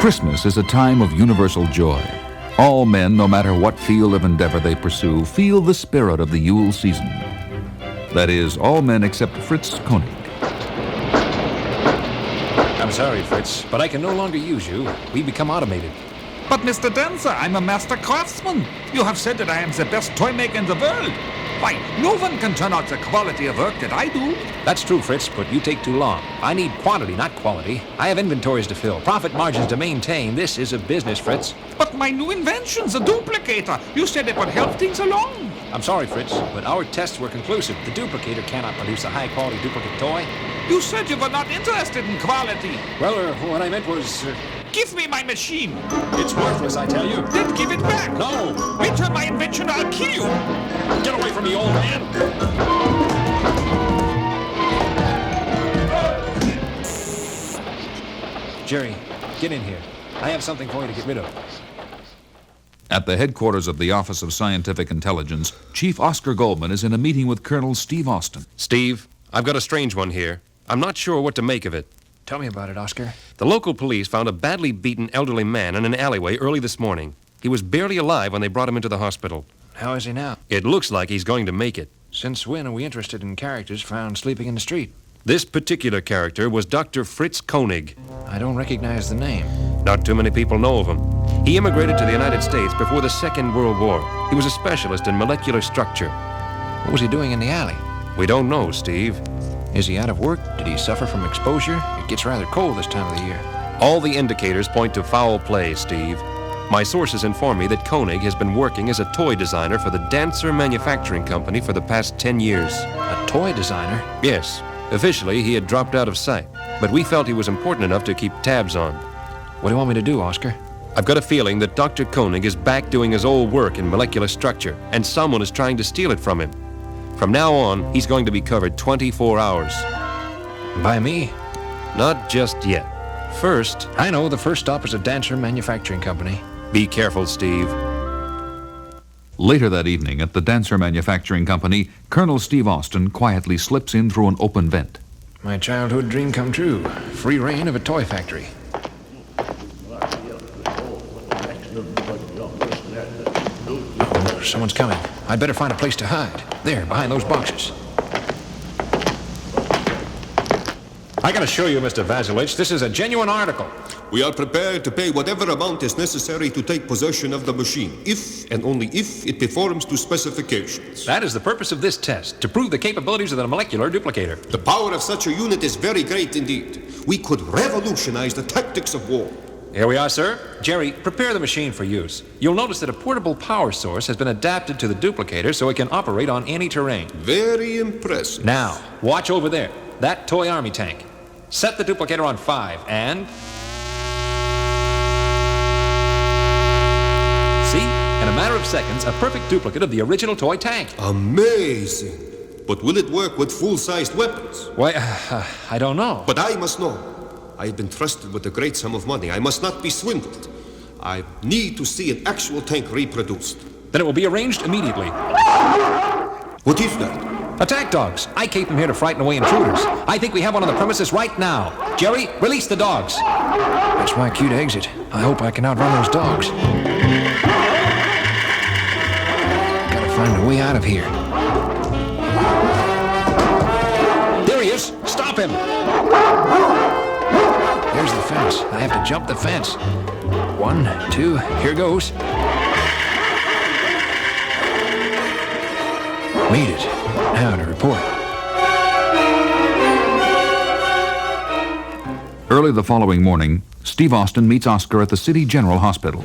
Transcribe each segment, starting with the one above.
Christmas is a time of universal joy. All men, no matter what field of endeavor they pursue, feel the spirit of the Yule season. That is, all men except Fritz Koenig. I'm sorry, Fritz, but I can no longer use you. We become automated. But Mr. Dancer, I'm a master craftsman. You have said that I am the best toy maker in the world. Why, no one can turn out the quality of work that I do. That's true, Fritz, but you take too long. I need quantity, not quality. I have inventories to fill, profit margins to maintain. This is a business, Fritz. But my new invention, the duplicator, you said it would help things along. I'm sorry, Fritz, but our tests were conclusive. The duplicator cannot produce a high-quality duplicate toy. You said you were not interested in quality. Well, what I meant was... Give me my machine. It's worthless, I tell you. Then give it back. No. Return my invention or I'll kill you. Get away from me, old man. Jerry, get in here. I have something for you to get rid of. At the headquarters of the Office of Scientific Intelligence, Chief Oscar Goldman is in a meeting with Colonel Steve Austin. Steve, I've got a strange one here. I'm not sure what to make of it. Tell me about it, Oscar. The local police found a badly beaten elderly man in an alleyway early this morning. He was barely alive when they brought him into the hospital. How is he now? It looks like he's going to make it. Since when are we interested in characters found sleeping in the street? This particular character was Dr. Fritz Koenig. I don't recognize the name. Not too many people know of him. He immigrated to the United States before the Second World War. He was a specialist in molecular structure. What was he doing in the alley? We don't know, Steve. Is he out of work? Did he suffer from exposure? It gets rather cold this time of the year. All the indicators point to foul play, Steve. My sources inform me that Koenig has been working as a toy designer for the Dancer Manufacturing Company for the past 10 years. A toy designer? Yes. Officially, he had dropped out of sight, but we felt he was important enough to keep tabs on. What do you want me to do, Oscar? I've got a feeling that Dr. Koenig is back doing his old work in molecular structure, and someone is trying to steal it from him. From now on, he's going to be covered 24 hours. By me? Not just yet. First... I know, the first stop is a Dancer Manufacturing Company. Be careful, Steve. Later that evening, at the Dancer Manufacturing Company, Colonel Steve Austin quietly slips in through an open vent. My childhood dream come true. Free reign of a toy factory. Oh, someone's coming. I'd better find a place to hide. There, behind those boxes. I gotta show you, Mr. Vasilich, this is a genuine article. We are prepared to pay whatever amount is necessary to take possession of the machine, if and only if it performs to specifications. That is the purpose of this test, to prove the capabilities of the molecular duplicator. The power of such a unit is very great indeed. We could revolutionize the tactics of war. Here we are, sir. Jerry, prepare the machine for use. You'll notice that a portable power source has been adapted to the duplicator so it can operate on any terrain. Very impressive. Now, watch over there. That toy army tank. Set the duplicator on 5 and... See? In a matter of seconds, a perfect duplicate of the original toy tank. Amazing. But will it work with full-sized weapons? Why, I don't know. But I must know. I have been trusted with a great sum of money. I must not be swindled. I need to see an actual tank reproduced. Then it will be arranged immediately. What is that? Attack dogs. I keep them here to frighten away intruders. I think we have one on the premises right now. Jerry, release the dogs. That's my cue to exit. I hope I can outrun those dogs. Gotta find a way out of here. There he is. Stop him. There's the fence. I have to jump the fence. 1, 2, here goes. Made it. Now to report. Early the following morning, Steve Austin meets Oscar at the City General Hospital.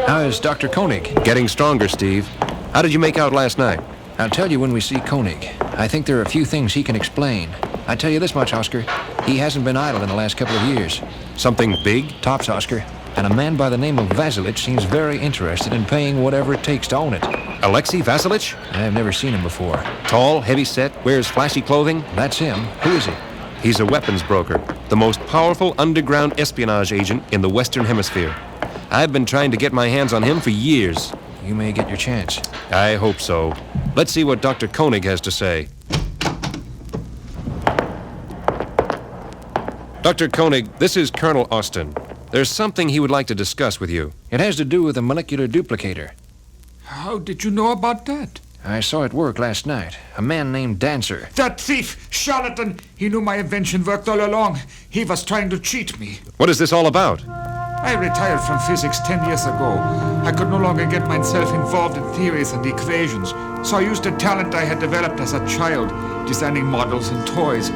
How is Dr. Koenig? Getting stronger, Steve. How did you make out last night? I'll tell you when we see Koenig. I think there are a few things he can explain. I tell you this much, Oscar. He hasn't been idle in the last couple of years. Something big? Tops, Oscar. And a man by the name of Vasilich seems very interested in paying whatever it takes to own it. Alexei Vasilich? I have never seen him before. Tall, heavy-set, wears flashy clothing? That's him. Who is he? He's a weapons broker, the most powerful underground espionage agent in the Western Hemisphere. I've been trying to get my hands on him for years. You may get your chance. I hope so. Let's see what Dr. Koenig has to say. Dr. Koenig, this is Colonel Austin. There's something he would like to discuss with you. It has to do with a molecular duplicator. How did you know about that? I saw it work last night. A man named Dancer. That thief, charlatan, he knew my invention worked all along. He was trying to cheat me. What is this all about? I retired from physics 10 years ago. I could no longer get myself involved in theories and equations, so I used the talent I had developed as a child, designing models and toys.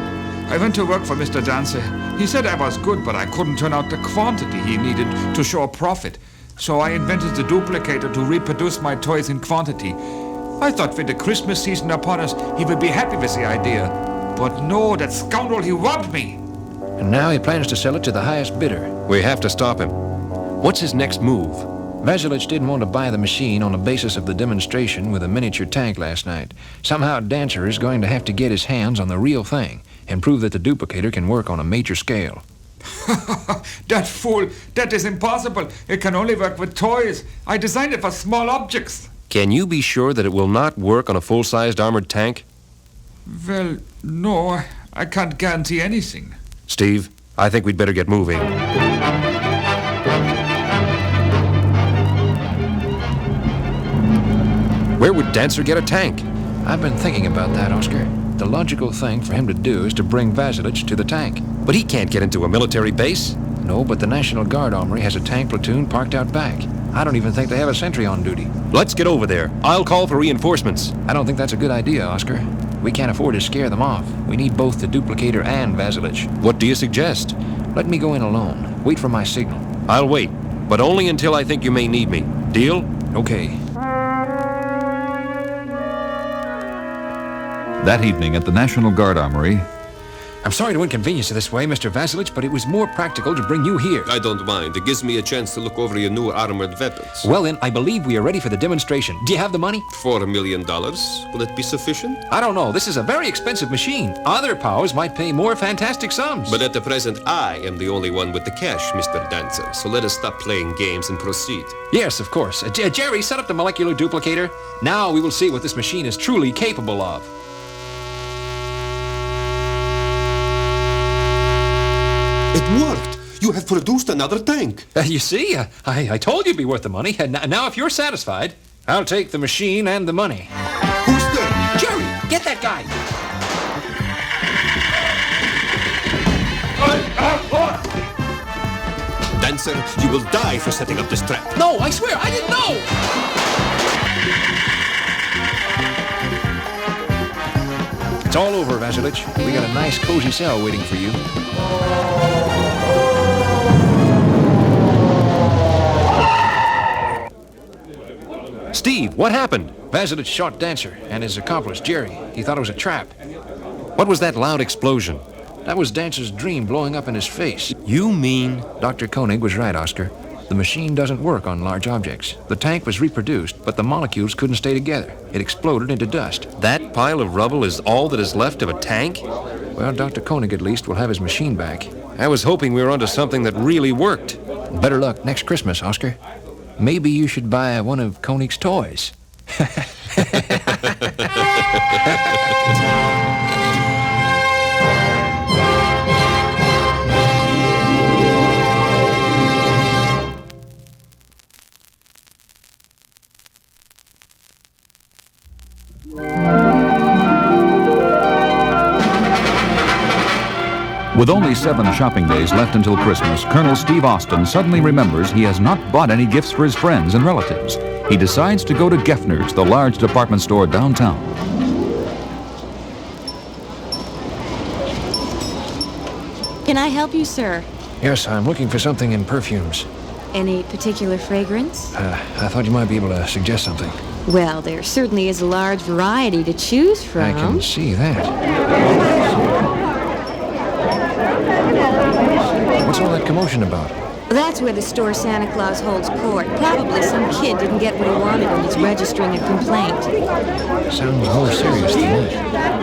I went to work for Mr. Dancer. He said I was good, but I couldn't turn out the quantity he needed to show a profit. So I invented the duplicator to reproduce my toys in quantity. I thought with the Christmas season upon us, he would be happy with the idea. But no, that scoundrel, he robbed me. And now he plans to sell it to the highest bidder. We have to stop him. What's his next move? Vasilych didn't want to buy the machine on the basis of the demonstration with a miniature tank last night. Somehow Dancer is going to have to get his hands on the real thing and prove that the duplicator can work on a major scale. That fool, that is impossible. It can only work with toys. I designed it for small objects. Can you be sure that it will not work on a full-sized armored tank? Well, no, I can't guarantee anything. Steve, I think we'd better get moving. Where would Dancer get a tank? I've been thinking about that, Oscar. The logical thing for him to do is to bring Vasilych to the tank. But he can't get into a military base. No, but the National Guard Armory has a tank platoon parked out back. I don't even think they have a sentry on duty. Let's get over there. I'll call for reinforcements. I don't think that's a good idea, Oscar. We can't afford to scare them off. We need both the duplicator and Vasilych. What do you suggest? Let me go in alone. Wait for my signal. I'll wait, but only until I think you may need me. Deal? Okay. That evening at the National Guard Armory, I'm sorry to inconvenience you this way, Mr. Vasilych, but it was more practical to bring you here. I don't mind. It gives me a chance to look over your new armored weapons. Well then, I believe we are ready for the demonstration. Do you have the money? $4 million. Will it be sufficient? I don't know. This is a very expensive machine. Other powers might pay more fantastic sums. But at the present, I am the only one with the cash, Mr. Dancer. So let us stop playing games and proceed. Yes, of course. Jerry, set up the molecular duplicator. Now we will see what this machine is truly capable of. It worked! You have produced another tank! You see, I told you it'd be worth the money. And now if you're satisfied, I'll take the machine and the money. Who's there? Jerry, get that guy! Dancer, you will die for setting up this trap. No, I swear, I didn't know! It's all over, Vasilych. We got a nice, cozy cell waiting for you. Steve, what happened? Vasilych shot Dancer and his accomplice, Jerry. He thought it was a trap. What was that loud explosion? That was Dancer's dream blowing up in his face. You mean... Dr. Koenig was right, Oscar. The machine doesn't work on large objects. The tank was reproduced, but the molecules couldn't stay together. It exploded into dust. That pile of rubble is all that is left of a tank? Well, Dr. Koenig at least will have his machine back. I was hoping we were onto something that really worked. Better luck next Christmas, Oscar. Maybe you should buy one of Koenig's toys. with only 7 shopping days left until Christmas, Colonel Steve Austin suddenly remembers he has not bought any gifts for his friends and relatives. He decides to go to Geffner's, the large department store downtown. Can I help you, sir? Yes, I'm looking for something in perfumes. Any particular fragrance? I thought you might be able to suggest something. Well, there certainly is a large variety to choose from. I can see that. What's all that commotion about? That's where the store Santa Claus holds court. Probably some kid didn't get what he wanted and he's registering a complaint. Sounds more serious than that.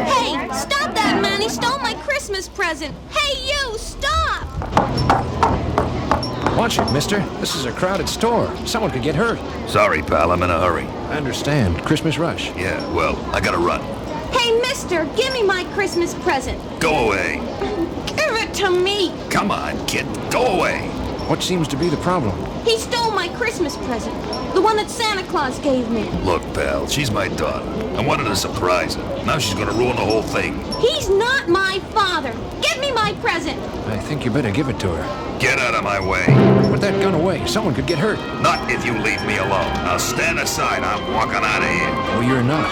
Hey, stop that man! He stole my Christmas present! Hey, you, stop! Watch it, mister. This is a crowded store. Someone could get hurt. Sorry, pal, I'm in a hurry. I understand. Christmas rush. Yeah, well, I gotta run. Hey, mister, give me my Christmas present. Go away. Give it to me. Come on, kid. Go away. What seems to be the problem? He stole my Christmas present. The one that Santa Claus gave me. Look, pal, she's my daughter. I wanted to surprise her. Now she's gonna ruin the whole thing. He's not my father. Give me my present. I think you better give it to her. Get out of my way. Put that gun away. Someone could get hurt. Not if you leave me alone. Now stand aside. I'm walking out of here. Oh, you're not.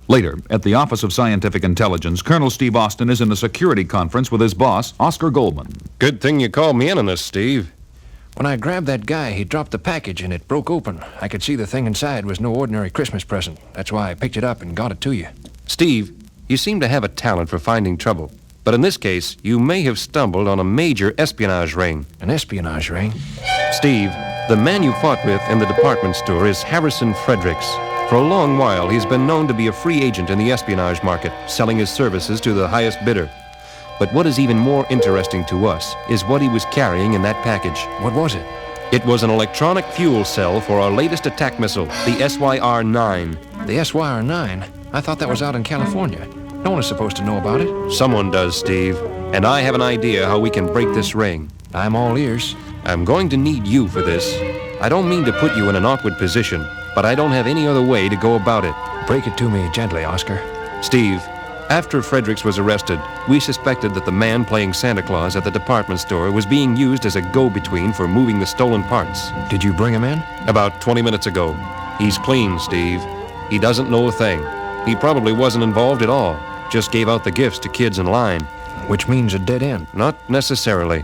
Later, at the Office of Scientific Intelligence, Colonel Steve Austin is in a security conference with his boss, Oscar Goldman. Good thing you called me in on this, Steve. When I grabbed that guy, he dropped the package and it broke open. I could see the thing inside was no ordinary Christmas present. That's why I picked it up and got it to you. Steve, you seem to have a talent for finding trouble. But in this case, you may have stumbled on a major espionage ring. An espionage ring? Steve, the man you fought with in the department store is Harrison Fredericks. For a long while, he's been known to be a free agent in the espionage market, selling his services to the highest bidder. But what is even more interesting to us is what he was carrying in that package. What was it? It was an electronic fuel cell for our latest attack missile, the SYR-9. The SYR-9? I thought that was out in California. No one is supposed to know about it. Someone does, Steve. And I have an idea how we can break this ring. I'm all ears. I'm going to need you for this. I don't mean to put you in an awkward position, but I don't have any other way to go about it. Break it to me gently, Oscar. Steve, after Fredericks was arrested, we suspected that the man playing Santa Claus at the department store was being used as a go-between for moving the stolen parts. Did you bring him in? About 20 minutes ago. He's clean, Steve. He doesn't know a thing. He probably wasn't involved at all. Just gave out the gifts to kids in line. Which means a dead end. Not necessarily.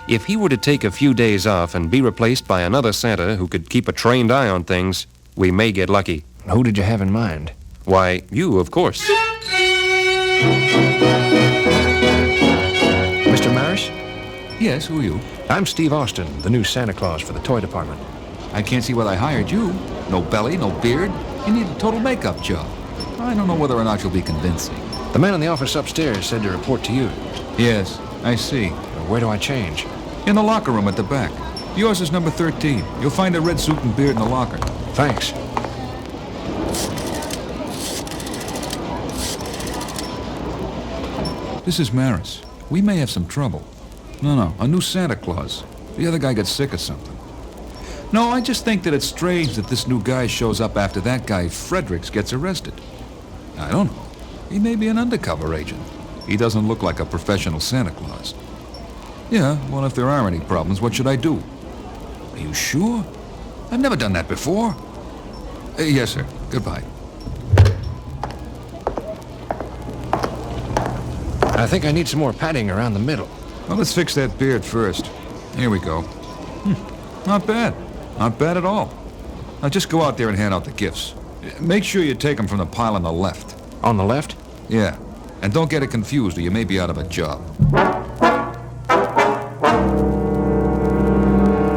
If he were to take a few days off and be replaced by another Santa who could keep a trained eye on things, we may get lucky. Who did you have in mind? Why, you, of course. Mr. Maris? Yes, who are you? I'm Steve Austin, the new Santa Claus for the toy department. I can't see why they hired you. No belly, no beard. You need a total makeup job. I don't know whether or not you'll be convincing. The man in the office upstairs said to report to you. Yes, I see. Where do I change? In the locker room at the back. Yours is number 13. You'll find a red suit and beard in the locker. Thanks. This is Maris. We may have some trouble. No, a new Santa Claus. The other guy got sick or something. No, I just think that it's strange that this new guy shows up after that guy Fredericks gets arrested. I don't know. He may be an undercover agent. He doesn't look like a professional Santa Claus. Yeah, well, if there are any problems, what should I do? Are you sure? I've never done that before. Yes, sir. Goodbye. I think I need some more padding around the middle. Well, let's fix that beard first. Here we go. Not bad. Not bad at all. Now just go out there and hand out the gifts. Make sure you take them from the pile on the left. On the left? Yeah. And don't get it confused or you may be out of a job.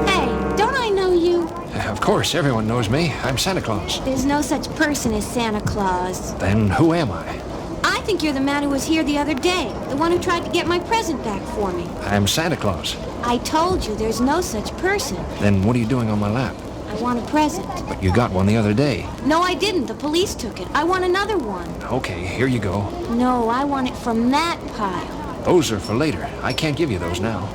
Hey, don't I know you? Of course, everyone knows me. I'm Santa Claus. There's no such person as Santa Claus. Then who am I? I think you're the man who was here the other day, the one who tried to get my present back for me. I'm Santa Claus. I told you there's no such person. Then what are you doing on my lap? I want a present. But you got one the other day. No, I didn't. The police took it. I want another one. Okay, here you go. No, I want it from that pile. Those are for later. I can't give you those now.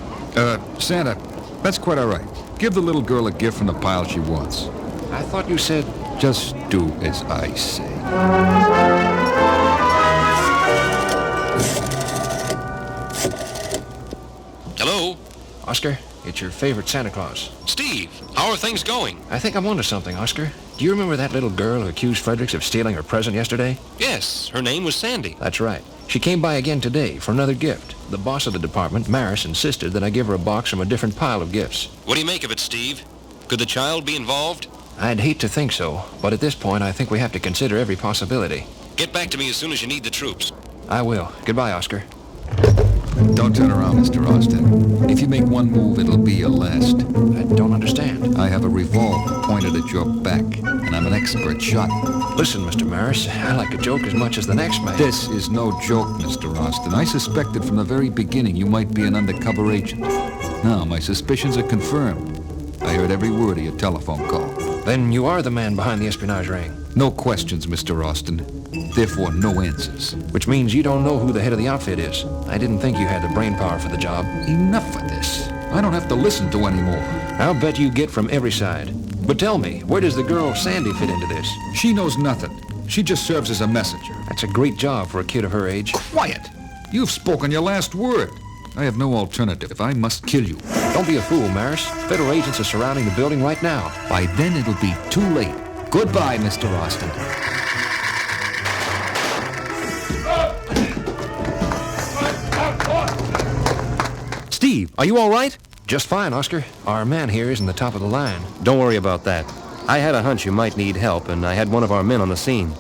Santa, that's quite all right. Give the little girl a gift from the pile she wants. I thought you said... Just do as I say. Hello? Oscar, it's your favorite Santa Claus. Steve, how are things going? I think I'm onto something, Oscar. Do you remember that little girl who accused Fredericks of stealing her present yesterday? Yes, her name was Sandy. That's right. She came by again today for another gift. The boss of the department, Maris, insisted that I give her a box from a different pile of gifts. What do you make of it, Steve? Could the child be involved? I'd hate to think so, but at this point I think we have to consider every possibility. Get back to me as soon as you need the troops. I will. Goodbye, Oscar. Don't turn around, Mr. Austin. If you make one move, it'll be your last. I don't understand. I have a revolver pointed at your back, and I'm an expert shot. Listen, Mr. Maris, I like a joke as much as the next man. This is no joke, Mr. Austin. I suspected from the very beginning you might be an undercover agent. Now, my suspicions are confirmed. I heard every word of your telephone call. Then you are the man behind the espionage ring. No questions, Mr. Austin. Therefore, no answers. Which means you don't know who the head of the outfit is. I didn't think you had the brain power for the job. Enough of this. I don't have to listen to any more. I'll bet you get from every side. But tell me, where does the girl Sandy fit into this? She knows nothing. She just serves as a messenger. That's a great job for a kid of her age. Quiet! You've spoken your last word. I have no alternative. I must kill you. Don't be a fool, Maris. Federal agents are surrounding the building right now. By then, it'll be too late. Goodbye, Mr. Austin. Steve, are you all right? Just fine, Oscar. Our man here isn't the top of the line. Don't worry about that. I had a hunch you might need help, and I had one of our men on the scene.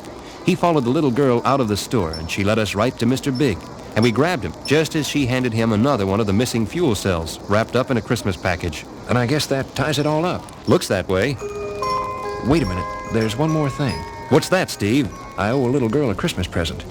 He followed the little girl out of the store, and she led us right to Mr. Big. And we grabbed him just as she handed him another one of the missing fuel cells, wrapped up in a Christmas package. And I guess that ties it all up. Looks that way. Wait a minute. There's one more thing. What's that, Steve? I owe a little girl a Christmas present.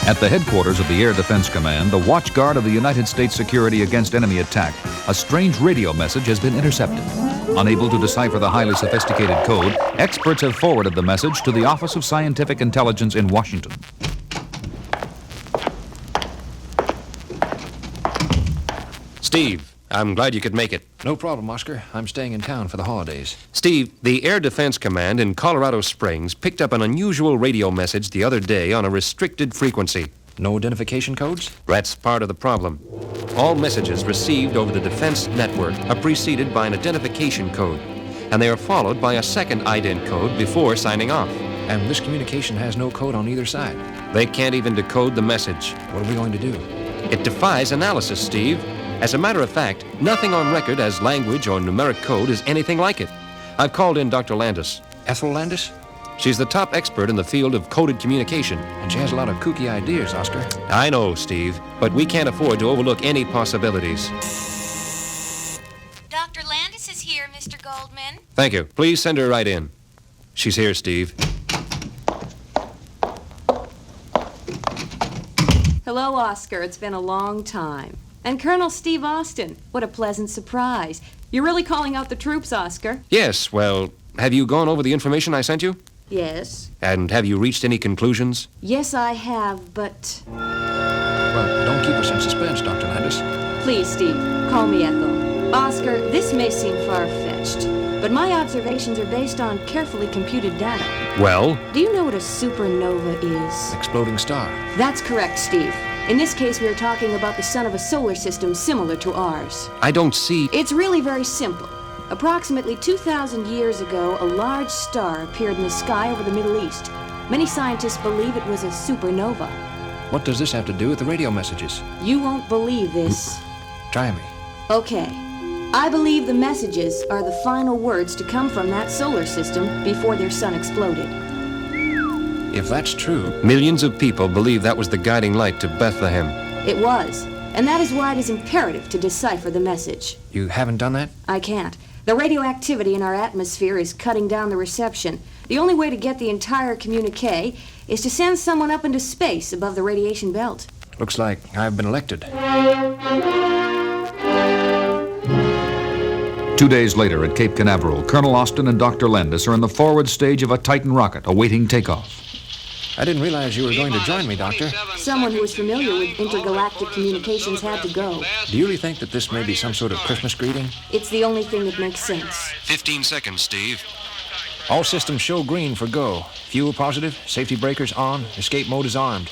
At the headquarters of the Air Defense Command, the watchguard of the United States security against enemy attack, a strange radio message has been intercepted. Unable to decipher the highly sophisticated code, experts have forwarded the message to the Office of Scientific Intelligence in Washington. Steve, I'm glad you could make it. No problem, Oscar. I'm staying in town for the holidays. Steve, the Air Defense Command in Colorado Springs picked up an unusual radio message the other day on a restricted frequency. No identification codes? That's part of the problem. All messages received over the defense network are preceded by an identification code, and they are followed by a second ident code before signing off. And this communication has no code on either side. They can't even decode the message. What are we going to do? It defies analysis, Steve. As a matter of fact, nothing on record as language or numeric code is anything like it. I've called in Dr. Landis. Ethel Landis? She's the top expert in the field of coded communication. And she has a lot of kooky ideas, Oscar. I know, Steve, but we can't afford to overlook any possibilities. Dr. Landis is here, Mr. Goldman. Thank you. Please send her right in. She's here, Steve. Hello, Oscar. It's been a long time. And Colonel Steve Austin. What a pleasant surprise. You're really calling out the troops, Oscar? Yes, well, have you gone over the information I sent you? Yes. And have you reached any conclusions? Yes, I have, but... Well, don't keep us in suspense, Dr. Landis. Please, Steve, call me Ethel. Oscar, this may seem far-fetched, but my observations are based on carefully computed data. Well? Do you know what a supernova is? Exploding star. That's correct, Steve. In this case, we are talking about the sun of a solar system similar to ours. I don't see... It's really very simple. Approximately 2,000 years ago, a large star appeared in the sky over the Middle East. Many scientists believe it was a supernova. What does this have to do with the radio messages? You won't believe this. Try me. Okay. I believe the messages are the final words to come from that solar system before their sun exploded. If that's true... Millions of people believe that was the guiding light to Bethlehem. It was. And that is why it is imperative to decipher the message. You haven't done that? I can't. The radioactivity in our atmosphere is cutting down the reception. The only way to get the entire communique is to send someone up into space above the radiation belt. Looks like I've been elected. 2 days later at Cape Canaveral, Colonel Austin and Dr. Landis are in the forward stage of a Titan rocket awaiting takeoff. I didn't realize you were going to join me, Doctor. Someone who is familiar with intergalactic communications had to go. Do you really think that this may be some sort of Christmas greeting? It's the only thing that makes sense. 15 seconds, Steve. All systems show green for go. Fuel positive, safety breakers on, escape mode is armed.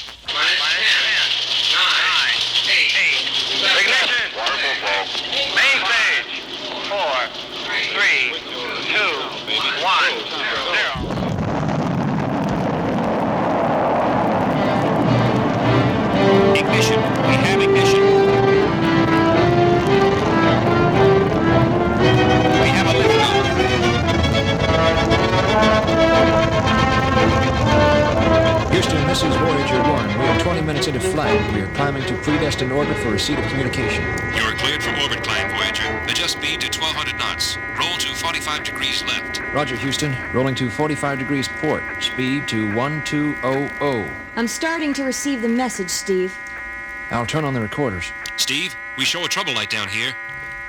Ignition. We have ignition. We have a liftoff. Houston, this is Voyager 1. We are 20 minutes into flight. We are climbing to predestined orbit for receipt of communication. You are cleared for orbit climb, Voyager. Adjust speed to 1200 knots. Roll to 45 degrees left. Roger, Houston. Rolling to 45 degrees port. Speed to 1200. I'm starting to receive the message, Steve. I'll turn on the recorders. Steve, we show a trouble light down here.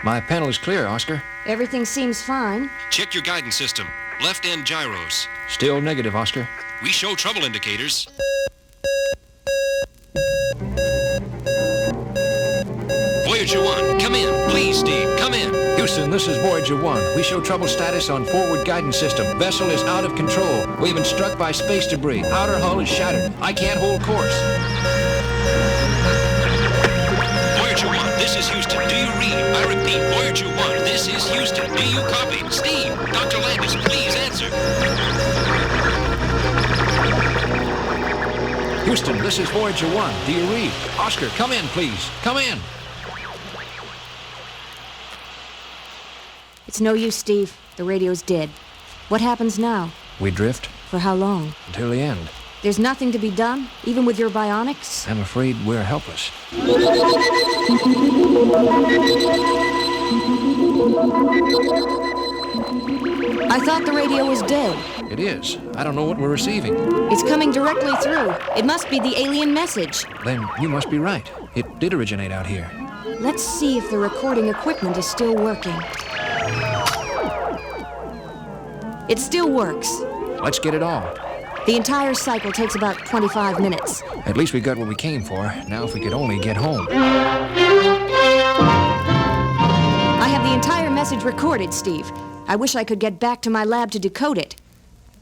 My panel is clear, Oscar. Everything seems fine. Check your guidance system. Left end gyros. Still negative, Oscar. We show trouble indicators. Voyager 1, come in. Please, Steve, come in. Houston, this is Voyager 1. We show trouble status on forward guidance system. Vessel is out of control. We've been struck by space debris. Outer hull is shattered. I can't hold course. Voyager 1, this is Houston. Do you read? I repeat, Voyager 1, this is Houston. Do you copy? Steve, Dr. Landis, please answer. Houston, this is Voyager 1. Do you read? Oscar, come in, please. Come in. It's no use, Steve. The radio's dead. What happens now? We drift For how long? until the end. There's nothing to be done, even with your bionics? I'm afraid we're helpless. I thought the radio was dead. It is. I don't know what we're receiving. It's coming directly through. It must be the alien message. Then you must be right. It did originate out here. Let's see if the recording equipment is still working. It still works. Let's get it all. The entire cycle takes about 25 minutes. At least we got what we came for. Now if we could only get home. I have the entire message recorded, Steve. I wish I could get back to my lab to decode it.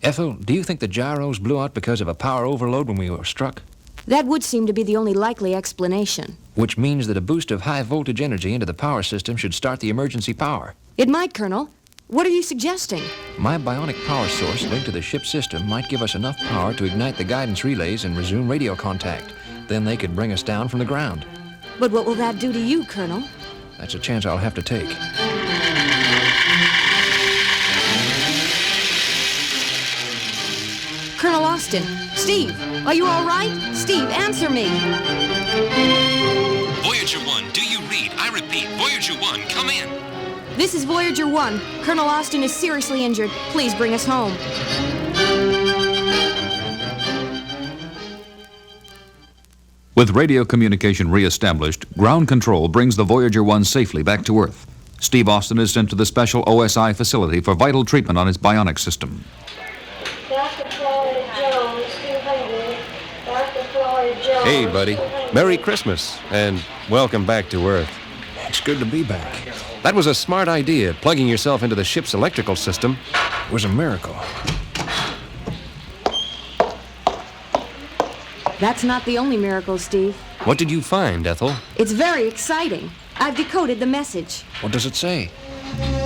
Ethel, do you think the gyros blew out because of a power overload when we were struck? That would seem to be the only likely explanation. Which means that a boost of high voltage energy into the power system should start the emergency power. It might, Colonel. What are you suggesting? My bionic power source linked to the ship's system might give us enough power to ignite the guidance relays and resume radio contact. Then they could bring us down from the ground. But what will that do to you, Colonel? That's a chance I'll have to take. Colonel Austin. Steve, are you all right? Steve, answer me. Voyager 1, do you read? I repeat, Voyager 1, come in. This is Voyager 1. Colonel Austin is seriously injured. Please bring us home. With radio communication reestablished, ground control brings the Voyager 1 safely back to Earth. Steve Austin is sent to the special OSI facility for vital treatment on his bionic system. Hey, buddy. Merry Christmas, and welcome back to Earth. It's good to be back. That was a smart idea, plugging yourself into the ship's electrical system. It was a miracle. That's not the only miracle, Steve. What did you find, Ethel? It's very exciting. I've decoded the message. What does it say?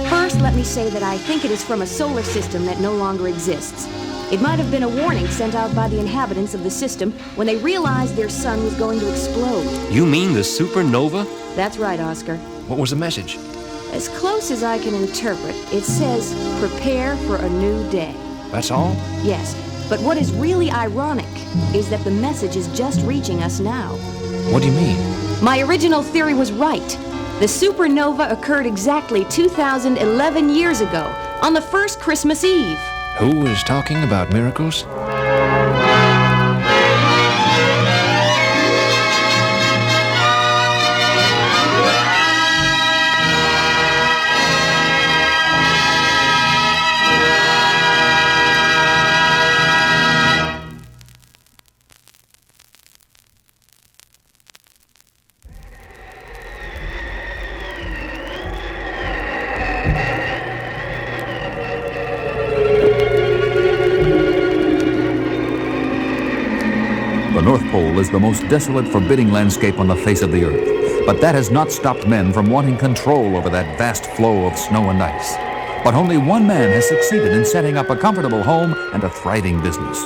First, let me say that I think it is from a solar system that no longer exists. It might have been a warning sent out by the inhabitants of the system when they realized their sun was going to explode. You mean the supernova? That's right, Oscar. What was the message? As close as I can interpret, it says, prepare for a new day. That's all? Yes, but what is really ironic is that the message is just reaching us now. What do you mean? My original theory was right. The supernova occurred exactly 2,011 years ago, on the first Christmas Eve. Who is talking about miracles? The North Pole is the most desolate, forbidding landscape on the face of the earth. But that has not stopped men from wanting control over that vast flow of snow and ice. But only one man has succeeded in setting up a comfortable home and a thriving business.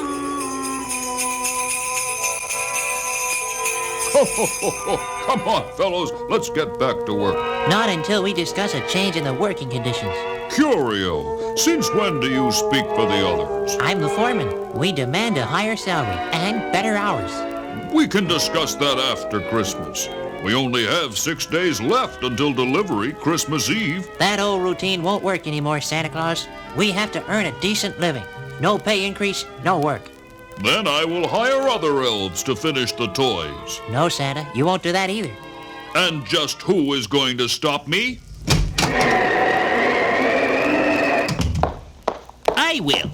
Come on, fellows, let's get back to work. Not until we discuss a change in the working conditions. Curio, since when do you speak for the others? I'm the foreman. We demand a higher salary and better hours. We can discuss that after Christmas. We only have 6 days left until delivery, Christmas Eve. That old routine won't work anymore, Santa Claus. We have to earn a decent living. No pay increase, no work. Then I will hire other elves to finish the toys. No, Santa, you won't do that either. And just who is going to stop me? I will.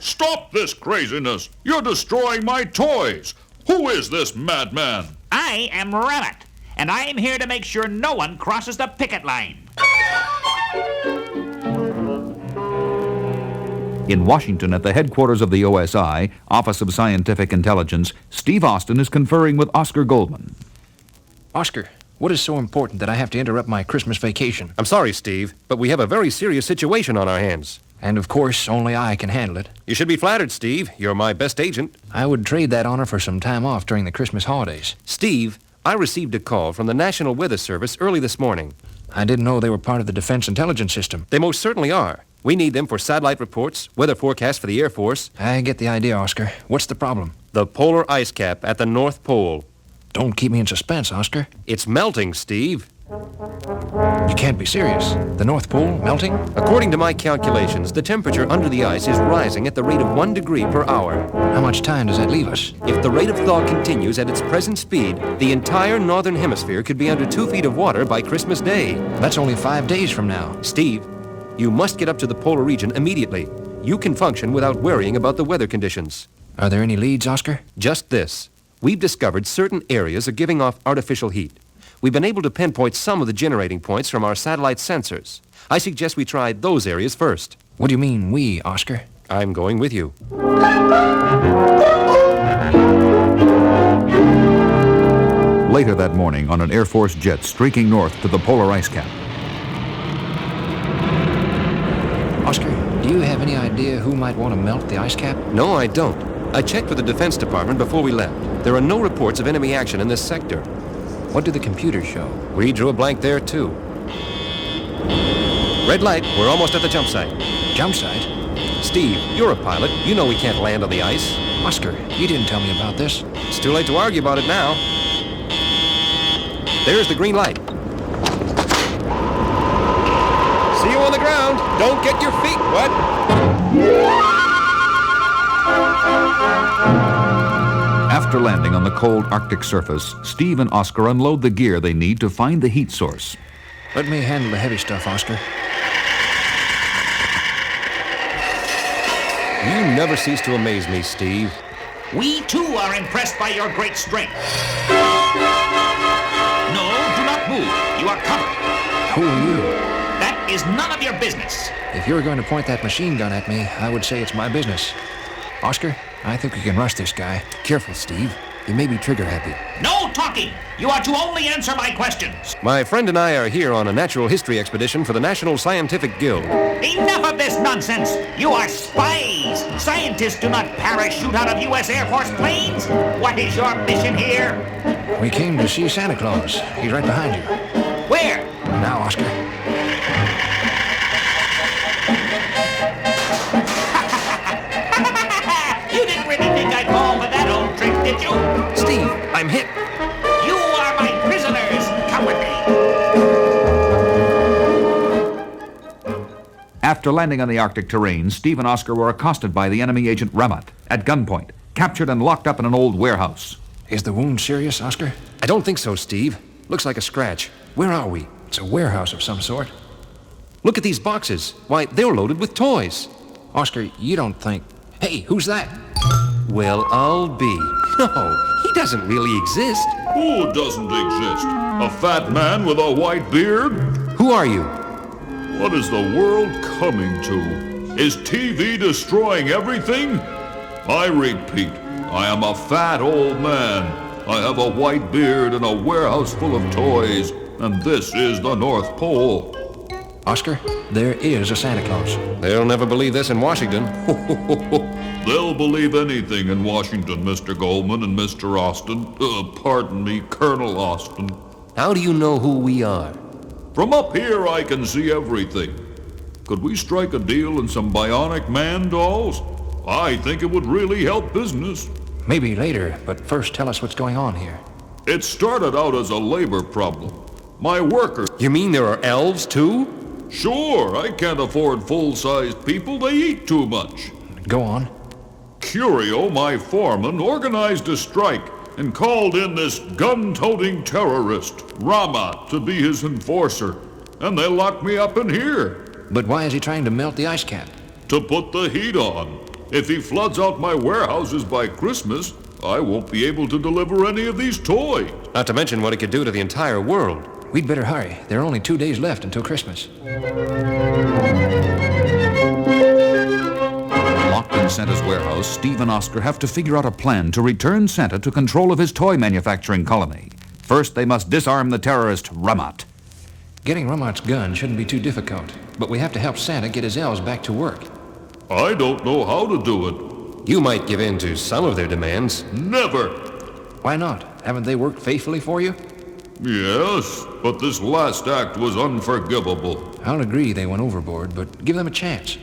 Stop this craziness! You're destroying my toys! Who is this madman? I am Rabbit, and I am here to make sure no one crosses the picket line. In Washington, at the headquarters of the OSI, Office of Scientific Intelligence, Steve Austin is conferring with Oscar Goldman. Oscar, what is so important that I have to interrupt my Christmas vacation? I'm sorry, Steve, but we have a very serious situation on our hands. And of course, only I can handle it. You should be flattered, Steve. You're my best agent. I would trade that honor for some time off during the Christmas holidays. Steve, I received a call from the National Weather Service early this morning. I didn't know they were part of the Defense Intelligence System. They most certainly are. We need them for satellite reports, weather forecasts for the Air Force. I get the idea, Oscar. What's the problem? The polar ice cap at the North Pole. Don't keep me in suspense, Oscar. It's melting, Steve. You can't be serious. The North Pole melting? According to my calculations, the temperature under the ice is rising at the rate of 1 degree per hour. How much time does that leave us? If the rate of thaw continues at its present speed, the entire northern hemisphere could be under 2 feet of water by Christmas Day. That's only 5 days from now. Steve, you must get up to the polar region immediately. You can function without worrying about the weather conditions. Are there any leads, Oscar? Just this. We've discovered certain areas are giving off artificial heat. We've been able to pinpoint some of the generating points from our satellite sensors. I suggest we try those areas first. What do you mean, we, Oscar? I'm going with you. Later that morning, on an Air Force jet streaking north to the polar ice cap. Oscar, do you have any idea who might want to melt the ice cap? No, I don't. I checked with the Defense Department before we left. There are no reports of enemy action in this sector. What do the computers show? We drew a blank there, too. Red light. We're almost at the jump site. Jump site? Steve, you're a pilot. You know we can't land on the ice. Oscar, you didn't tell me about this. It's too late to argue about it now. There's the green light. See you on the ground. Don't get your feet wet. After landing on the cold Arctic surface, Steve and Oscar unload the gear they need to find the heat source. Let me handle the heavy stuff, Oscar. You never cease to amaze me, Steve. We, too, are impressed by your great strength. No, do not move. You are covered. Who are you? That is none of your business. If you were going to point that machine gun at me, I would say it's my business. Oscar, I think we can rush this guy. Careful, Steve. He may be trigger-happy. No talking! You are to only answer my questions. My friend and I are here on a natural history expedition for the National Scientific Guild. Enough of this nonsense! You are spies! Scientists do not parachute out of U.S. Air Force planes! What is your mission here? We came to see Santa Claus. He's right behind you. Where? Now, Oscar. You didn't really think I'd fall for that old trick, did you? Steve, I'm hit. You are my prisoners! Come with me! After landing on the Arctic terrain, Steve and Oscar were accosted by the enemy agent Ramat at gunpoint, captured and locked up in an old warehouse. Is the wound serious, Oscar? I don't think so, Steve. Looks like a scratch. Where are we? It's a warehouse of some sort. Look at these boxes. Why, they're loaded with toys. Oscar, you don't think... Hey, who's that? Well, I'll be. No, he doesn't really exist. Who doesn't exist? A fat man with a white beard? Who are you? What is the world coming to? Is TV destroying everything? I repeat, I am a fat old man. I have a white beard and a warehouse full of toys, and this is the North Pole. Oscar, there is a Santa Claus. They'll never believe this in Washington. They'll believe anything in Washington, Mr. Goldman and Mr. Austin. Pardon me, Colonel Austin. How do you know who we are? From up here, I can see everything. Could we strike a deal in some bionic man dolls? I think it would really help business. Maybe later, but first tell us what's going on here. It started out as a labor problem. My workers... You mean there are elves, too? Sure, I can't afford full-sized people. They eat too much. Go on. Curio, my foreman, organized a strike and called in this gun-toting terrorist, Ramat, to be his enforcer. And they locked me up in here. But why is he trying to melt the ice cap? To put the heat on. If he floods out my warehouses by Christmas, I won't be able to deliver any of these toys. Not to mention what it could do to the entire world. We'd better hurry. There are only 2 days left until Christmas. Locked in Santa's warehouse, Steve and Oscar have to figure out a plan to return Santa to control of his toy manufacturing colony. First, they must disarm the terrorist Ramat. Getting Ramat's gun shouldn't be too difficult, but we have to help Santa get his elves back to work. I don't know how to do it. You might give in to some of their demands. Never. Why not? Haven't they worked faithfully for you? Yes, but this last act was unforgivable. I'll agree they went overboard, but give them a chance.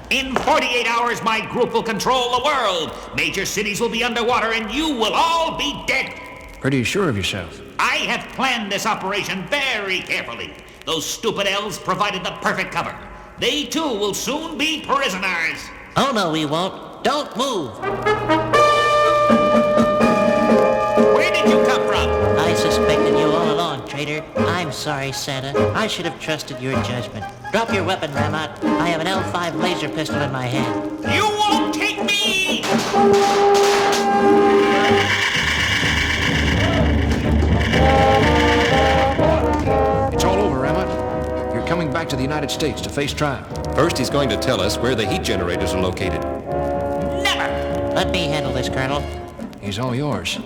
In 48 hours, my group will control the world. Major cities will be underwater, and you will all be dead. Pretty sure of yourself. I have planned this operation very carefully. Those stupid elves provided the perfect cover. They, too, will soon be prisoners. Oh, no, we won't. Don't move. Where did you come from? I suspected you all along, traitor. I'm sorry, Santa. I should have trusted your judgment. Drop your weapon, Ramat. I have an L5 laser pistol in my hand. You won't take me! It's all over, Ramat. You're coming back to the United States to face trial. First, he's going to tell us where the heat generators are located. Never! Let me handle this, Colonel. He's all yours.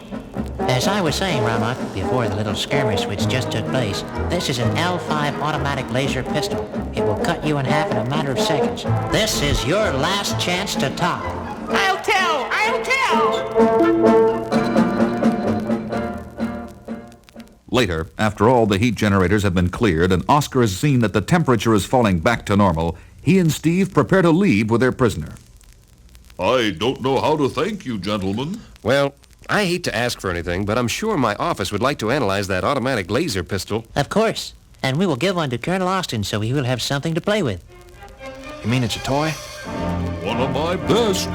As I was saying, Ramat, before the little skirmish which just took place, this is an L5 automatic laser pistol. It will cut you in half in a matter of seconds. This is your last chance to talk. I'll tell! I'll tell! Later, after all the heat generators have been cleared and Oscar has seen that the temperature is falling back to normal, he and Steve prepare to leave with their prisoner. I don't know how to thank you, gentlemen. Well, I hate to ask for anything, but I'm sure my office would like to analyze that automatic laser pistol. Of course. And we will give one to Colonel Austin so he will have something to play with. You mean it's a toy? One of my best.